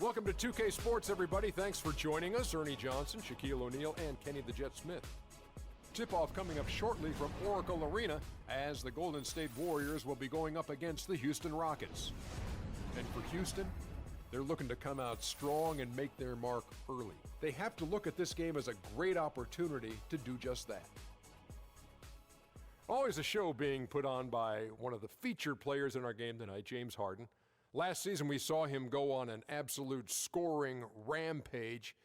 Welcome to 2K Sports, everybody. Thanks for joining us. Ernie Johnson, Shaquille O'Neal, and Kenny the Jet Smith. Tip-off coming up shortly from Oracle Arena as the Golden State Warriors will be going up against the Houston Rockets. And for Houston, they're looking to come out strong and make their mark early. They have to look at this game as a great opportunity to do just that. Always a show being put on by one of the featured players in our game tonight, James Harden. Last season, we saw him go on an absolute scoring rampage.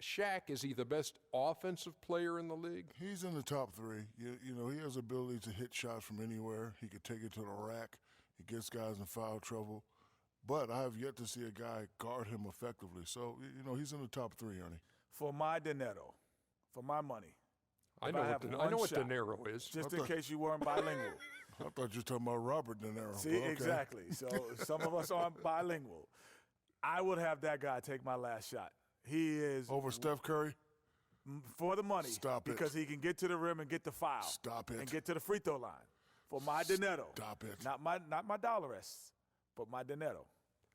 Shaq, is he the best offensive player in the league? He's in the top three. You know, he has the ability to hit shots from anywhere. He could take it to the rack. He gets guys in foul trouble. But I have yet to see a guy guard him effectively. So, you know, he's in the top three, Ernie. For my dinero, for my money. I know what dinero is. Just in case you weren't bilingual. I thought you were talking about Robert De Niro. See, okay. Exactly. So some of us aren't bilingual. I would have that guy take my last shot. He is over Steph Curry for the money. Stop it. Because he can get to the rim and get the foul. Stop it. And get to the free throw line. For my dinero. Stop it. Not my dollars, but my dinero.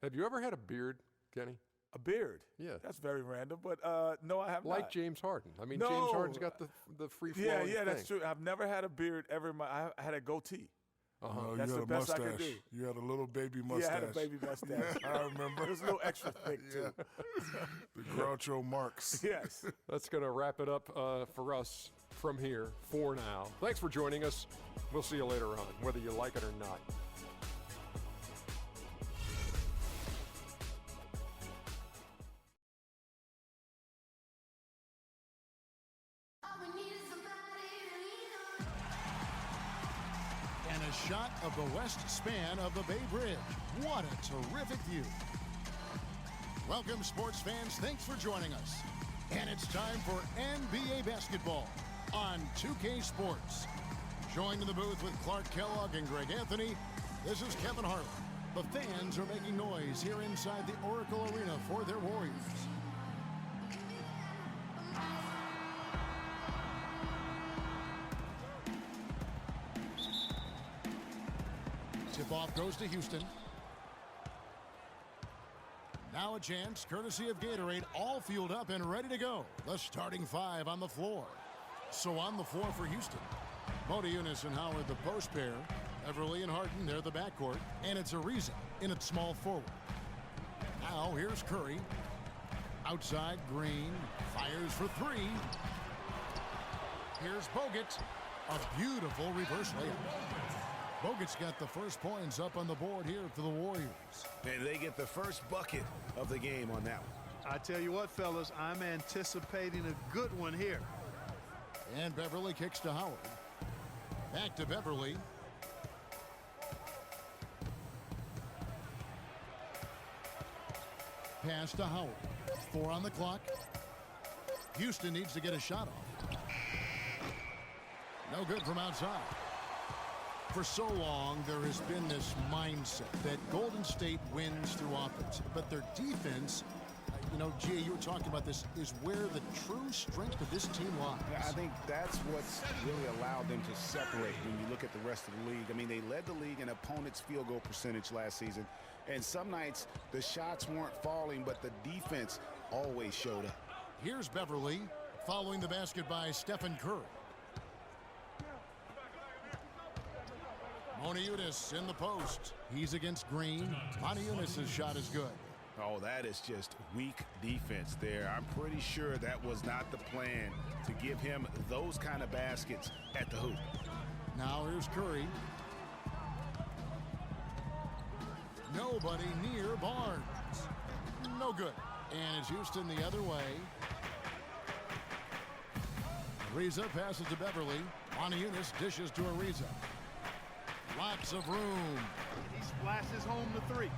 Have you ever had a beard, Kenny? A beard? Yeah. That's very random, but no, I have not. Like James Harden. I mean, no. James Harden's got the free-flowing Yeah, that's true. I've never had a beard ever in I had a goatee. That's the best mustache. I could do. You had a little baby mustache. Yeah, I had a baby mustache. I remember. It was a little extra thick, too. The Groucho Marx. Yes. That's going to wrap it up for us from here for now. Thanks for joining us. We'll see you later on, whether you like it or not. And a shot of the west span of the Bay Bridge. What a terrific view. Welcome, sports fans. Thanks for joining us. And it's time for NBA basketball on 2K Sports. Joined in the booth with Clark Kellogg and Greg Anthony, this is Kevin Harlan. The fans are making noise here inside the Oracle Arena for their Warriors. Tip-off goes to Houston. Now a chance, courtesy of Gatorade, all fueled up and ready to go. The starting five on the floor. So on the floor for Houston. Motiejunas and Howard, the post pair. Everly and Harden, they're the backcourt. And it's Ariza in at small forward. Now here's Curry. Outside, Green fires for three. Here's Bogut. A beautiful reverse layup. Bogut's got the first points up on the board here for the Warriors. And they get the first bucket of the game on that one. I tell you what, fellas, I'm anticipating a good one here. And Beverly kicks to Howard. Back to Beverly. Pass to Howard. 4 on the clock. Houston needs to get a shot off. No good from outside. For so long, there has been this mindset that Golden State wins through offense, but their defense, you know, Gia, you were talking about this, is where the true strength of this team lies. Yeah, I think that's what's really allowed them to separate when you look at the rest of the league. I mean, they led the league in opponents' field goal percentage last season, and some nights the shots weren't falling, but the defense always showed up. Here's Beverly, following the basket by Stephen Curry. Motiejunas in the post. He's against Green. Motiejunas' shot is good. Oh, that is just weak defense there. I'm pretty sure that was not the plan to give him those kind of baskets at the hoop. Now here's Curry. Nobody near Barnes. No good. And it's Houston the other way. Ariza passes to Beverly. Motiejunas dishes to Ariza. Lots of room. He splashes home the three.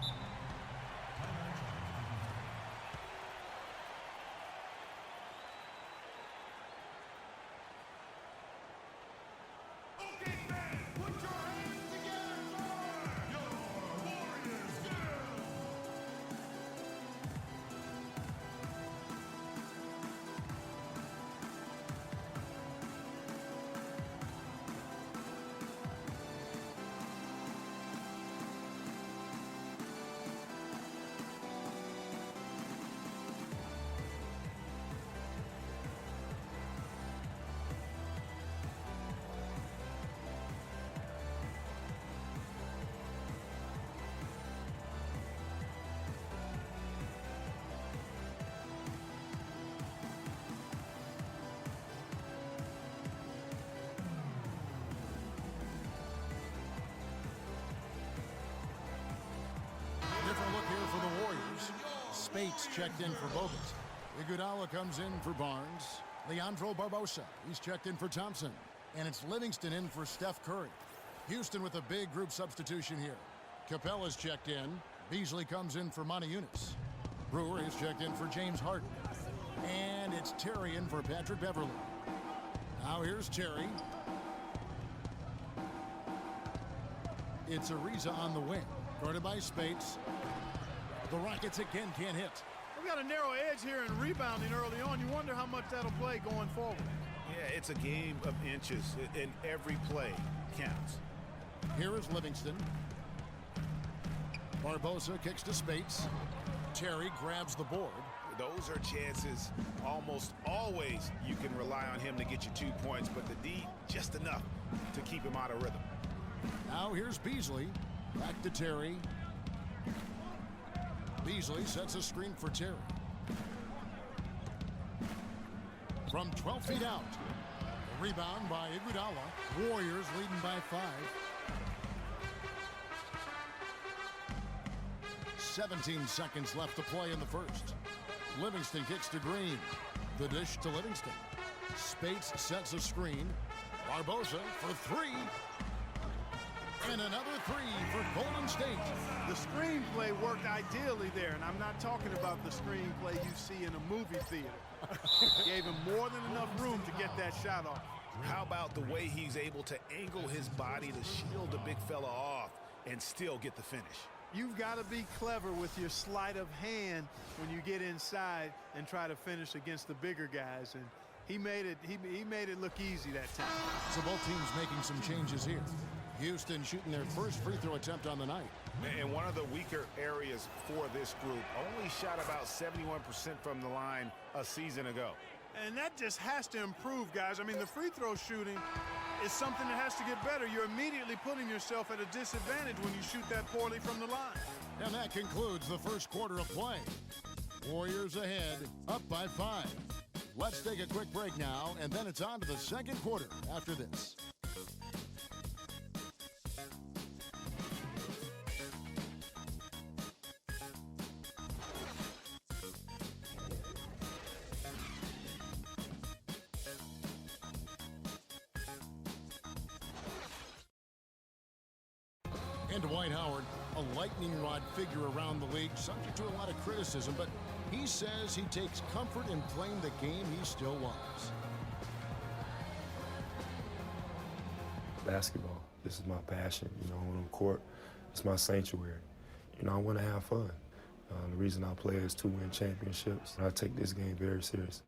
Spates checked in for Bogut. Iguodala comes in for Barnes. Leandro Barbosa, he's checked in for Thompson. And it's Livingston in for Steph Curry. Houston with a big group substitution here. Capella's checked in. Beasley comes in for Monty Eunice. Brewer is checked in for James Harden. And it's Terry in for Patrick Beverly. Now here's Terry. It's Ariza on the wing. Guarded by Spates. The Rockets again can't hit. We've got a narrow edge here in rebounding early on. You wonder how much that'll play going forward. Yeah, it's a game of inches, and every play counts. Here is Livingston. Barbosa kicks to Spates. Terry grabs the board. Those are chances almost always you can rely on him to get you 2 points, but the D just enough to keep him out of rhythm. Now here's Beasley. Back to Terry. Beasley sets a screen for Terry. From 12 feet out. A rebound by Iguodala. Warriors leading by 5. 17 seconds left to play in the first. Livingston kicks to Green. The dish to Livingston. Spates sets a screen. Barbosa for 3. And another 3 for Golden State. The screenplay worked ideally there, and I'm not talking about the screenplay you see in a movie theater. Gave him more than enough room to get that shot off. How about the way he's able to angle his body to shield the big fella off and still get the finish? You've got to be clever with your sleight of hand when you get inside and try to finish against the bigger guys. And he made it look easy that time. So both teams making some changes here. Houston shooting their first free throw attempt on the night. And one of the weaker areas for this group, only shot about 71% from the line a season ago. And that just has to improve, guys. I mean, the free throw shooting is something that has to get better. You're immediately putting yourself at a disadvantage when you shoot that poorly from the line. And that concludes the first quarter of play. Warriors ahead, up by 5. Let's take a quick break now, and then it's on to the second quarter after this. And Dwight Howard, a lightning rod figure around the league, subject to a lot of criticism, but he says he takes comfort in playing the game he still loves. Basketball, this is my passion. You know, on the court, it's my sanctuary. You know, I want to have fun. The reason I play is to win championships. I take this game very serious.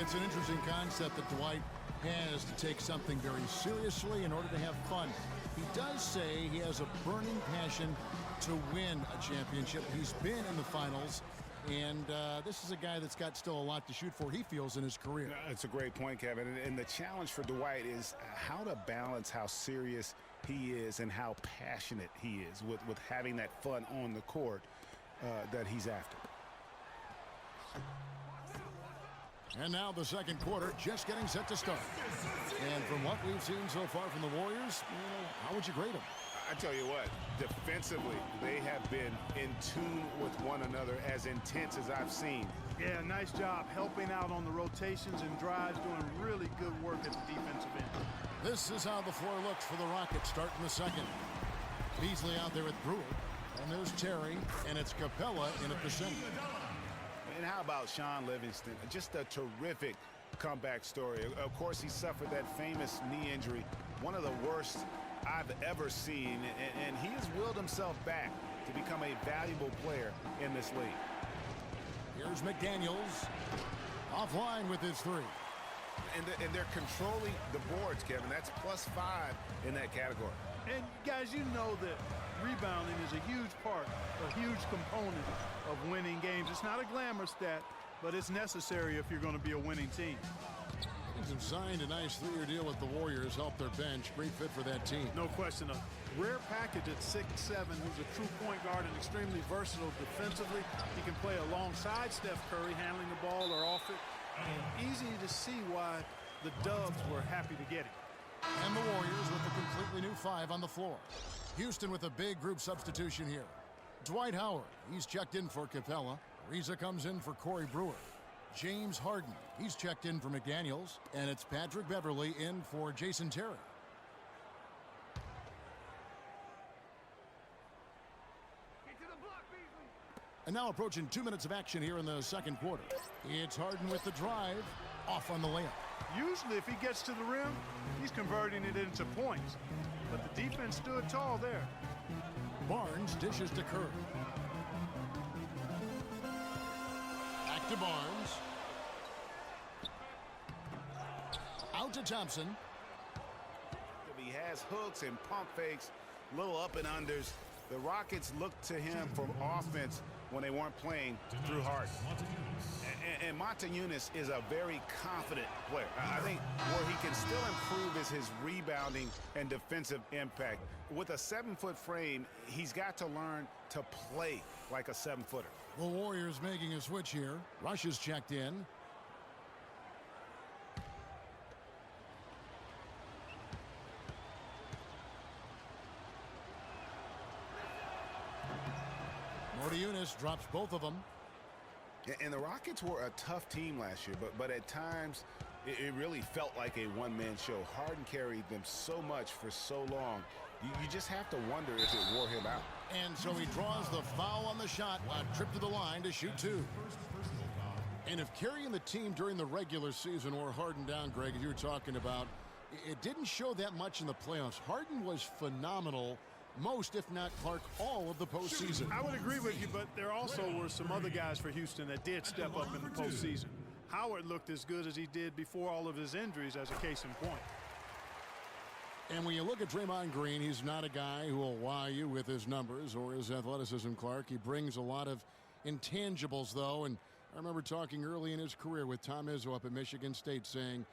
It's an interesting concept that Dwight has to take something very seriously in order to have fun. He does say he has a burning passion to win a championship. He's been in the finals, and this is a guy that's got still a lot to shoot for, he feels, in his career. It's a great point, Kevin. And the challenge for Dwight is how to balance how serious he is and how passionate he is with having that fun on the court that he's after. And now the second quarter just getting set to start. And from what we've seen so far from the Warriors, how would you grade them? I tell you what, defensively, they have been in tune with one another, as intense as I've seen. Yeah, nice job helping out on the rotations and drives, doing really good work at the defensive end. This is how the floor looks for the Rockets starting the second. Beasley out there with Brewer. And there's Terry, and it's Capella in at the center. And how about Sean Livingston? Just a terrific comeback story. Of course, he suffered that famous knee injury, one of the worst I've ever seen, and he has willed himself back to become a valuable player in this league. Here's McDaniels, offline with his 3. And they're controlling the boards, Kevin. That's +5 in that category. And guys, you know that rebounding is a huge part, a huge component of winning games. It's not a glamour stat, but it's necessary if you're going to be a winning team. He's signed a nice 3-year deal with the Warriors, helped their bench. Great fit for that team. No question. A rare package at 6'7", who's a true point guard and extremely versatile defensively. He can play alongside Steph Curry, handling the ball or off it. And easy to see why the Dubs were happy to get him. And the Warriors with a completely new 5 on the floor. Houston with a big group substitution here. Dwight Howard, he's checked in for Capella. Ariza comes in for Corey Brewer. James Harden, he's checked in for McDaniels. And it's Patrick Beverley in for Jason Terry. And now approaching 2 minutes of action here in the second quarter. It's Harden with the drive, off on the layup. Usually if he gets to the rim, he's converting it into points. But the defense stood tall there. Barnes dishes to Curry. Back to Barnes. Out to Thompson. He has hooks and pump fakes, little up and unders. The Rockets looked to him for offense when they weren't playing through Harden. And Montejunas is a very confident player. I think where he can still improve is his rebounding and defensive impact. With a 7-foot frame, he's got to learn to play like a 7-footer. The Warriors making a switch here. Rush is checked in. Motiejunas drops both of them. And the Rockets were a tough team last year, but at times it really felt like a one-man show. Harden carried them so much for so long. You just have to wonder if it wore him out. And so he draws the foul on the shot. A trip to the line to shoot two. And if carrying the team during the regular season wore Harden down, Greg, as you were talking about, it didn't show that much in the playoffs. Harden was phenomenal most, if not Clark, all of the postseason. I would agree with you, but there also were some other guys for Houston that did step up in the postseason. Howard looked as good as he did before all of his injuries, as a case in point. And when you look at Draymond Green, he's not a guy who will wow you with his numbers or his athleticism, Clark. He brings a lot of intangibles, though, and I remember talking early in his career with Tom Izzo up at Michigan State saying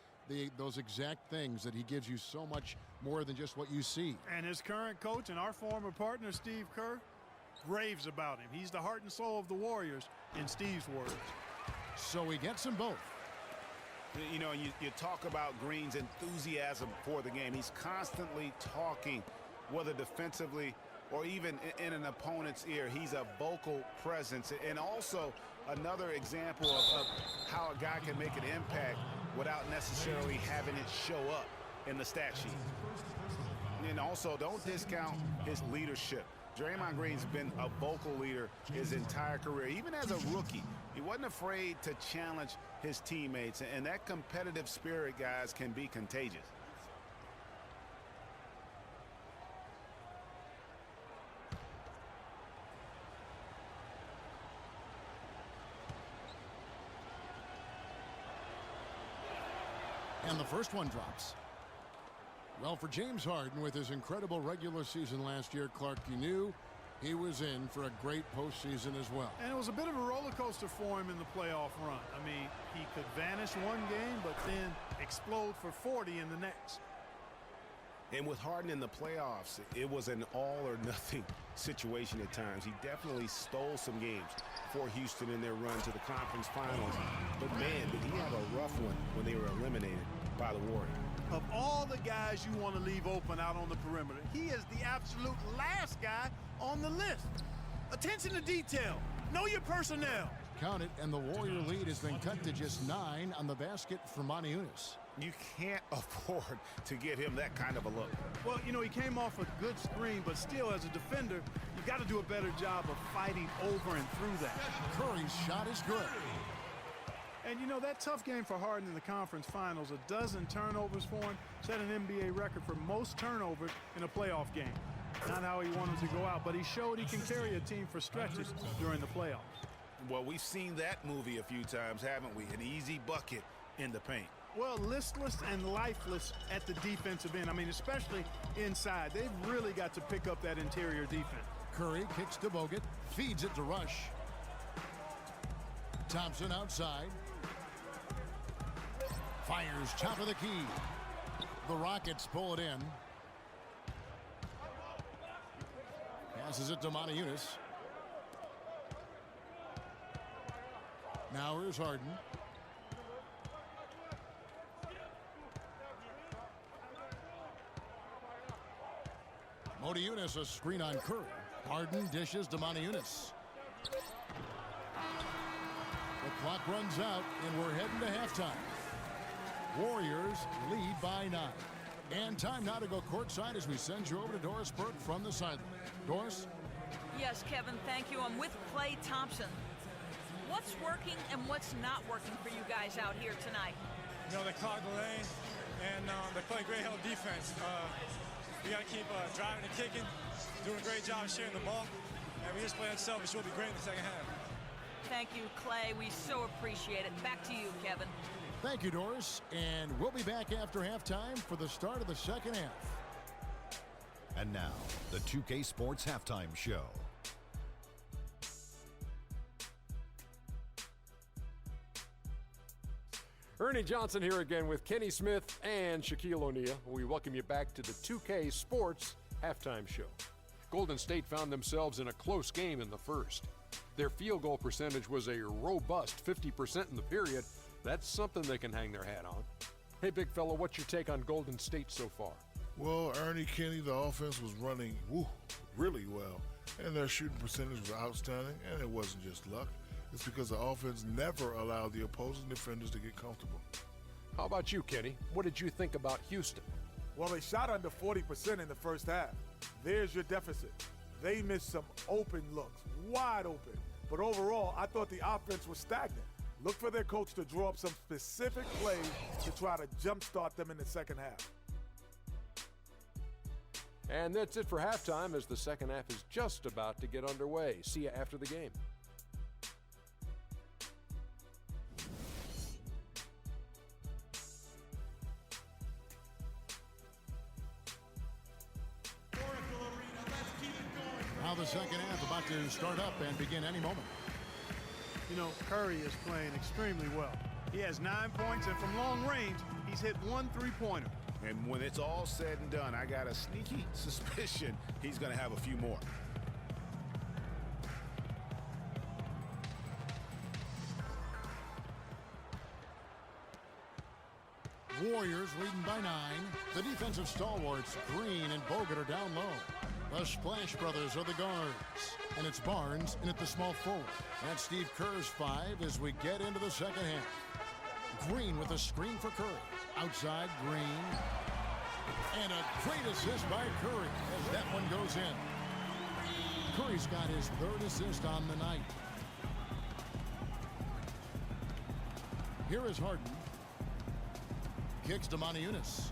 those exact things, that he gives you so much more than just what you see. And his current coach and our former partner, Steve Kerr, raves about him. He's the heart and soul of the Warriors, in Steve's words. So he gets them both. You know, you talk about Green's enthusiasm for the game. He's constantly talking, whether defensively or even in an opponent's ear. He's a vocal presence. And also another example of how a guy can make an impact without necessarily having it show up in the stat sheet. And also, don't discount his leadership. Draymond Green's been a vocal leader his entire career. Even as a rookie, he wasn't afraid to challenge his teammates. And that competitive spirit, guys, can be contagious. And the first one drops. Well, for James Harden, with his incredible regular season last year, Clark, you knew he was in for a great postseason as well. And it was a bit of a roller coaster for him in the playoff run. I mean, he could vanish one game, but then explode for 40 in the next. And with Harden in the playoffs, it was an all-or-nothing situation at times. He definitely stole some games for Houston in their run to the conference finals. But, man, did he have a rough one when they were eliminated by the Warriors. Of all the guys you want to leave open out on the perimeter, he is the absolute last guy on the list. Attention to detail. Know your personnel. Count it, and the Warrior lead has been cut to just 9 on the basket for Motiejunas. You can't afford to give him that kind of a look. Well, you know, he came off a good screen, but still, as a defender, you got to do a better job of fighting over and through that. Curry's shot is good. And, you know, that tough game for Harden in the conference finals, 12 turnovers for him, set an NBA record for most turnovers in a playoff game. Not how he wanted to go out, but he showed he can carry a team for stretches during the playoffs. Well, we've seen that movie a few times, haven't we? An easy bucket in the paint. Well, listless and lifeless at the defensive end. I mean, especially inside. They've really got to pick up that interior defense. Curry kicks to Bogut, feeds it to Rush. Thompson outside. Fires top of the key. The Rockets pull it in. Passes it to Motiejunas. Now here's Harden. Motiejunas a screen on Curry. Harden dishes to Moniunas. The clock runs out, and we're heading to halftime. Warriors lead by 9. And time now to go courtside as we send you over to Doris Burke from the sideline. Doris? Yes, Kevin, thank you. I'm with Klay Thompson. What's working and what's not working for you guys out here tonight? You know, they clog the lane, and they play great hell defense. We got to keep driving and kicking, doing a great job sharing the ball, and we just play unselfish. We'll be great in the second half. Thank you, Klay. We so appreciate it. Back to you, Kevin. Thank you, Doris. And we'll be back after halftime for the start of the second half. And now, the 2K Sports Halftime Show. Ernie Johnson here again with Kenny Smith and Shaquille O'Neal. We welcome you back to the 2K Sports Halftime Show. Golden State found themselves in a close game in the first. Their field goal percentage was a robust 50% in the period. That's something they can hang their hat on. Hey, big fella, what's your take on Golden State so far? Well, Ernie, Kenny, the offense was running really well, and their shooting percentage was outstanding, and it wasn't just luck. It's because the offense never allowed the opposing defenders to get comfortable. How about you, Kenny? What did you think about Houston? Well, they shot under 40% in the first half. There's your deficit. They missed some open looks, wide open. But overall, I thought the offense was stagnant. Look for their coach to draw up some specific plays to try to jumpstart them in the second half. And that's it for halftime as the second half is just about to get underway. See you after the game. Now the second half about to start up and begin any moment. You know, Curry is playing extremely well. He has 9 points, and from long range, he's hit 1 3-pointer. And when it's all said and done, I got a sneaky suspicion he's going to have a few more. Warriors leading by 9. The defensive stalwarts, Green and Bogut, are down low. The Splash Brothers are the guards. And it's Barnes in at the small forward. That's Steve Kerr's 5 as we get into the second half. Green with a screen for Curry. Outside, Green. And a great assist by Curry as that one goes in. Curry's got his 3rd assist on the night. Here is Harden. Kicks to Moniunas.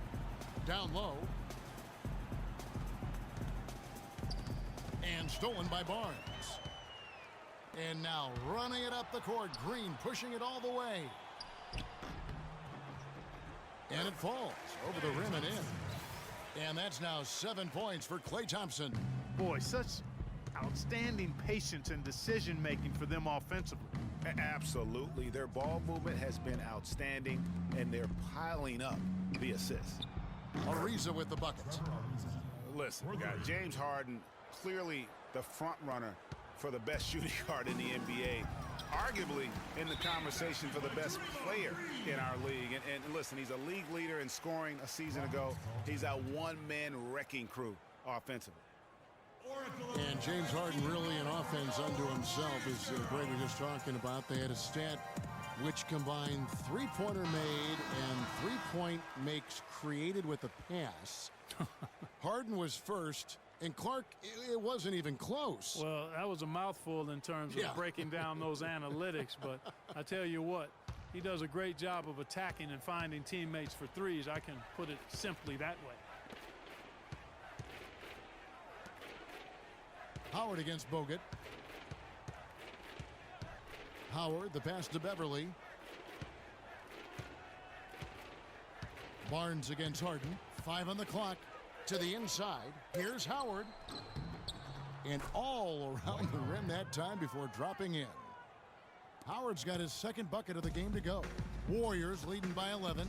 Down low. And stolen by Barnes. And now running it up the court. Green pushing it all the way. And it falls over the rim and in. And that's now 7 points for Klay Thompson. Boy, such outstanding patience and decision-making for them offensively. Absolutely. Their ball movement has been outstanding, and they're piling up the assists. Ariza with the buckets. Listen, guys, James Harden, clearly the front runner for the best shooting guard in the NBA, arguably in the conversation for the best player in our league. And listen, he's a league leader in scoring a season ago. He's a one-man wrecking crew offensively. And James Harden really an offense unto himself, as Greg was just talking about. They had a stat which combined three-pointer made and three-point makes created with a pass. Harden was first, and Clark, it wasn't even close. Well, that was a mouthful in terms of breaking down those analytics, but I tell you what, he does a great job of attacking and finding teammates for threes. I can put it simply that way. Howard against Bogut. Howard, the pass to Beverly. Barnes against Harden. 5 on the clock. To the inside. Here's Howard. And all around the rim that time before dropping in. Howard's got his second bucket of the game to go. Warriors leading by 11.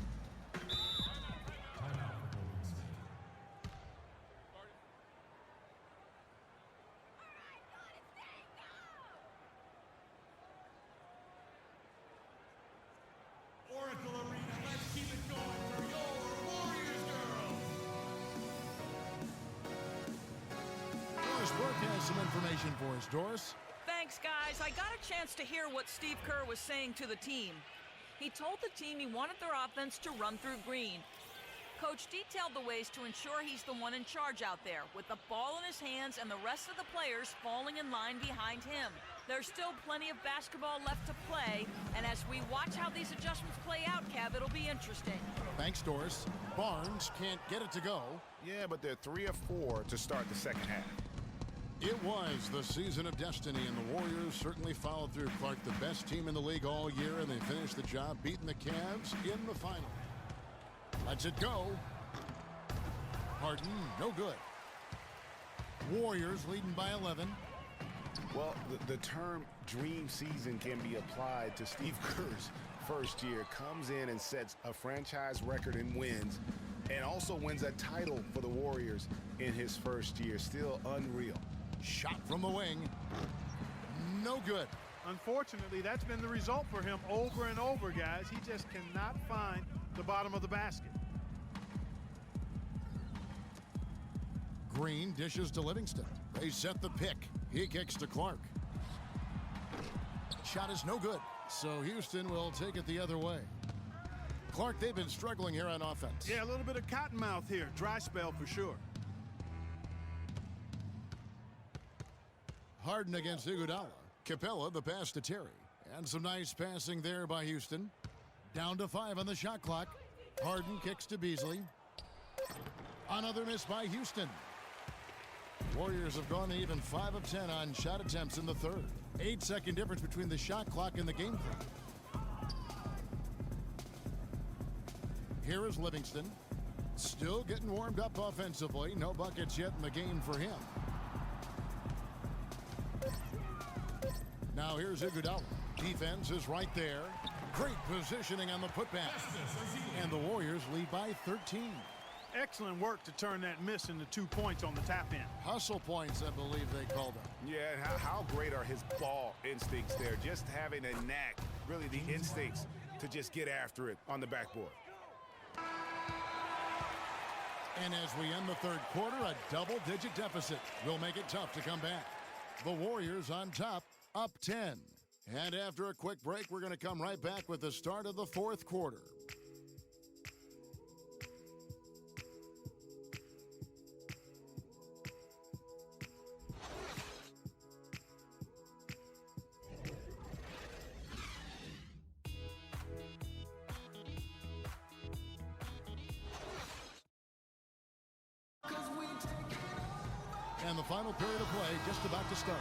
has some information for us. Doris? Thanks, guys. I got a chance to hear what Steve Kerr was saying to the team. He told the team he wanted their offense to run through Green. Coach detailed the ways to ensure he's the one in charge out there, with the ball in his hands and the rest of the players falling in line behind him. There's still plenty of basketball left to play, and as we watch how these adjustments play out, Kev, it'll be interesting. Thanks, Doris. Barnes can't get it to go. Yeah, but they're 3 of 4 to start the second half. It was the season of destiny, and the Warriors certainly followed through. Clark, the best team in the league all year, and they finished the job beating the Cavs in the final. Lets it go. Harden, no good. Warriors leading by 11. Well, the term dream season can be applied to Steve Kerr's first year. Comes in and sets a franchise record in wins, and also wins a title for the Warriors in his first year. Still unreal. Shot from the wing. No good. Unfortunately, that's been the result for him over and over, guys. He just cannot find the bottom of the basket. Green dishes to Livingston. They set the pick. He kicks to Clark. Shot is no good, so Houston will take it the other way. Clark, they've been struggling here on offense. Yeah, a little bit of cottonmouth here. Dry spell for sure. Harden against Iguodala. Capella, the pass to Terry. And some nice passing there by Houston. Down to 5 on the shot clock. Harden kicks to Beasley. Another miss by Houston. Warriors have gone even 5 of 10 on shot attempts in the third. 8-second difference between the shot clock and the game clock. Here is Livingston. Still getting warmed up offensively. No buckets yet in the game for him. Now here's Iguodala. Defense is right there. Great positioning on the putback. And the Warriors lead by 13. Excellent work to turn that miss into 2 points on the tap in. Hustle points, I believe they called them. Yeah, and how great are his ball instincts there. Just having a knack, really the instincts to just get after it on the backboard. And as we end the third quarter, a double-digit deficit will make it tough to come back. The Warriors on top, up 10. And after a quick break, we're going to come right back with the start of the fourth quarter. And the final period of play just about to start.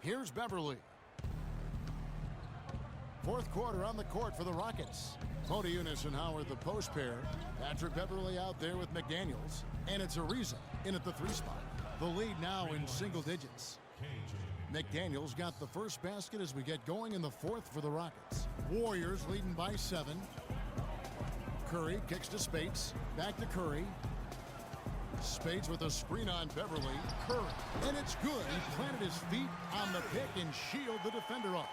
Here's Beverly. Fourth quarter on the court for the Rockets. Motiejunas and Howard the post pair. Patrick Beverly out there with McDaniels. And it's Ariza in at the 3 spot. The lead now in single digits. McDaniels got the first basket as we get going in the fourth for the Rockets. Warriors leading by 7. Curry kicks to Spates. Back to Curry. Spates with a screen on Beverly. Curry. And it's good. He planted his feet on the pick and shielded the defender off.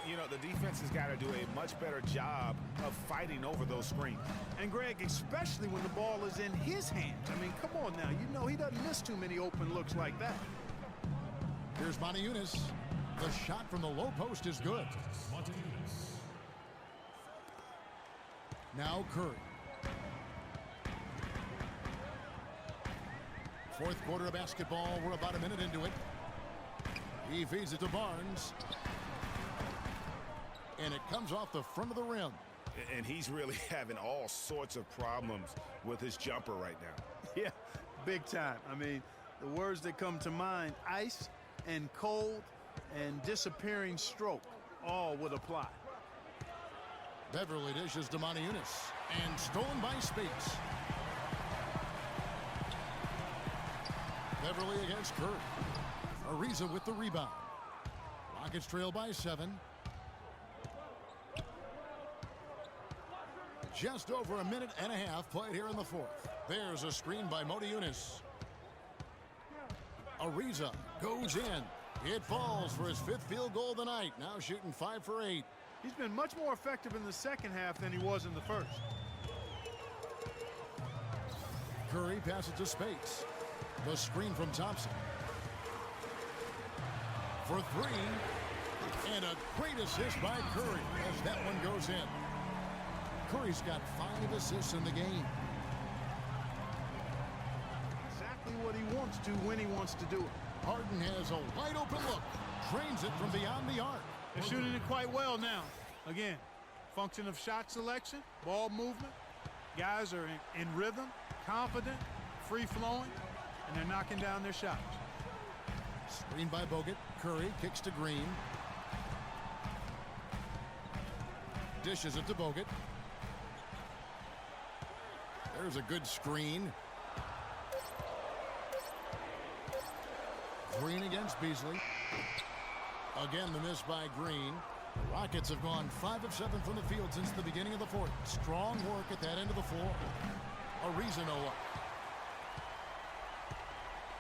You know, the defense has got to do a much better job of fighting over those screens. And Greg, especially when the ball is in his hands. I mean, come on now. You know he doesn't miss too many open looks like that. Here's Motiejunas. The shot from the low post is good. Now Curry. Fourth quarter of basketball. We're about a minute into it. He feeds it to Barnes. And it comes off the front of the rim. And he's really having all sorts of problems with his jumper right now. Yeah, big time. I mean, the words that come to mind, ice and cold and disappearing stroke, all would apply. Beverly dishes to Motiejunas. And stolen by Spates. Beverly against Curry. Ariza with the rebound. Rockets trail by 7. Just over a minute and a half played here in the fourth. There's a screen by Motiejunas. Ariza goes in. It falls for his 5th field goal of the night. Now shooting 5 for 8. He's been much more effective in the second half than he was in the first. Curry passes to Spates. The screen from Thompson. For 3. And a great assist by Curry as that one goes in. Curry's got 5 assists in the game. Exactly what he wants to when he wants to do it. Harden has a wide open look. Trains it from beyond the arc. They're shooting it quite well now. Again, function of shot selection, ball movement. Guys are in rhythm, confident, free-flowing, and they're knocking down their shots. Screen by Bogut. Curry kicks to Green. Dishes it to Bogut. There's a good screen. Green against Beasley. Again, the miss by Green. The Rockets have gone 5 of 7 from the field since the beginning of the 4th. Strong work at that end of the floor. Ariza no up.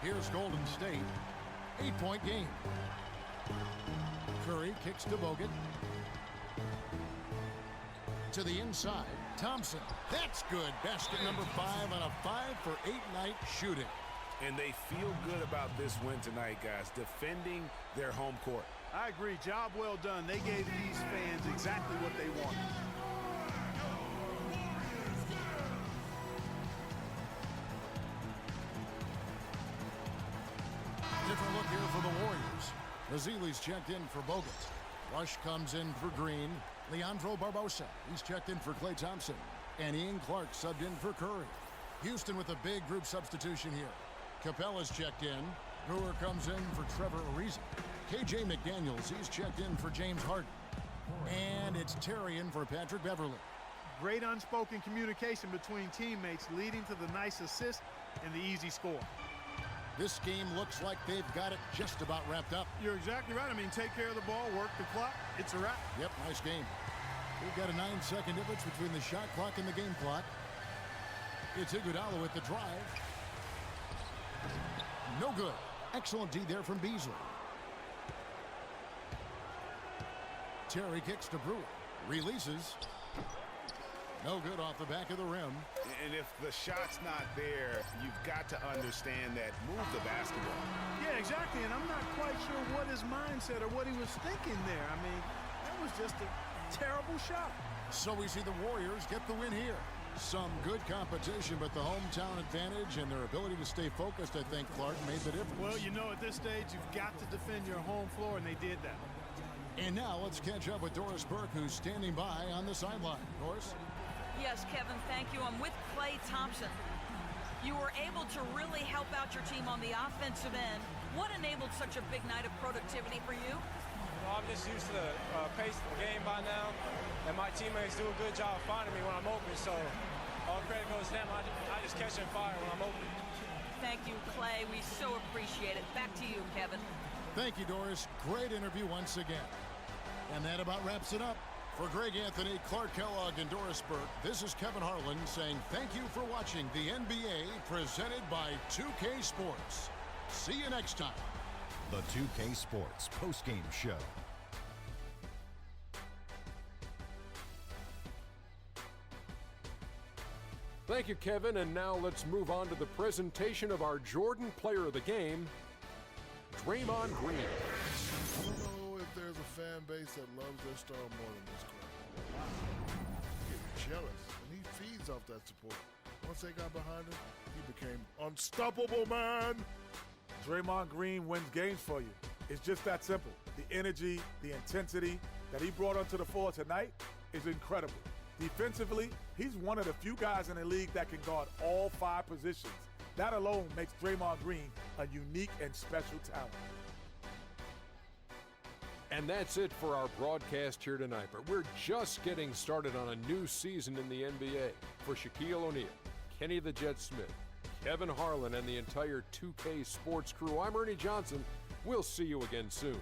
Here's Golden State. 8-point game. Curry kicks to Bogut. To the inside. Thompson. That's good. Basket number 5 on a 5 for 8 night shooting. And they feel good about this win tonight, guys, defending their home court. I agree. Job well done. They gave these fans exactly what they wanted. Different look here for the Warriors. Mazzili's checked in for Bogut. Rush comes in for Green. Leandro Barbosa. He's checked in for Klay Thompson. And Ian Clark subbed in for Curry. Houston with a big group substitution here. Capella's checked in. Brewer comes in for Trevor Ariza. KJ McDaniels, he's checked in for James Harden. And it's Terry in for Patrick Beverly. Great unspoken communication between teammates leading to the nice assist and the easy score. This game looks like they've got it just about wrapped up. You're exactly right. I mean, take care of the ball, work the clock. It's a wrap. Yep, nice game. We've got a 9-second difference between the shot clock and the game clock. It's Iguodala with the drive. No good. Excellent D there from Beasley. Terry kicks to Brewer. Releases. No good off the back of the rim. And if the shot's not there, you've got to understand that. Move the basketball. Yeah, exactly. And I'm not quite sure what his mindset or what he was thinking there. I mean, that was just a terrible shot. So we see the Warriors get the win here. Some good competition, but the hometown advantage and their ability to stay focused, I think, Clark, made the difference. Well, you know, at this stage, you've got to defend your home floor, and they did that. And now let's catch up with Doris Burke, who's standing by on the sideline. Doris? Yes, Kevin, thank you. I'm with Klay Thompson. You were able to really help out your team on the offensive end. What enabled such a big night of productivity for you? Well, I'm just used to the pace of the game by now, and my teammates do a good job finding me when I'm open, so all credit goes to them. I just catch and fire when I'm open. Thank you, Klay. We so appreciate it. Back to you, Kevin. Thank you, Doris. Great interview once again. And that about wraps it up. For Greg Anthony, Clark Kellogg, and Doris Burke, this is Kevin Harlan saying thank you for watching the NBA presented by 2K Sports. See you next time. The 2K Sports postgame show. Thank you, Kevin. And now let's move on to the presentation of our Jordan Player of the Game, Draymond Green. I don't know if there's a fan base that loves their star more than this crowd. I get jealous, and he feeds off that support. Once they got behind him, he became unstoppable, man. Draymond Green wins games for you. It's just that simple. The energy, the intensity that he brought onto the floor tonight is incredible. Defensively, he's one of the few guys in the league that can guard all 5 positions. That alone makes Draymond Green a unique and special talent. And that's it for our broadcast here tonight. But we're just getting started on a new season in the NBA. For Shaquille O'Neal, Kenny the Jet Smith, Kevin Harlan, and the entire 2K Sports crew, I'm Ernie Johnson. We'll see you again soon.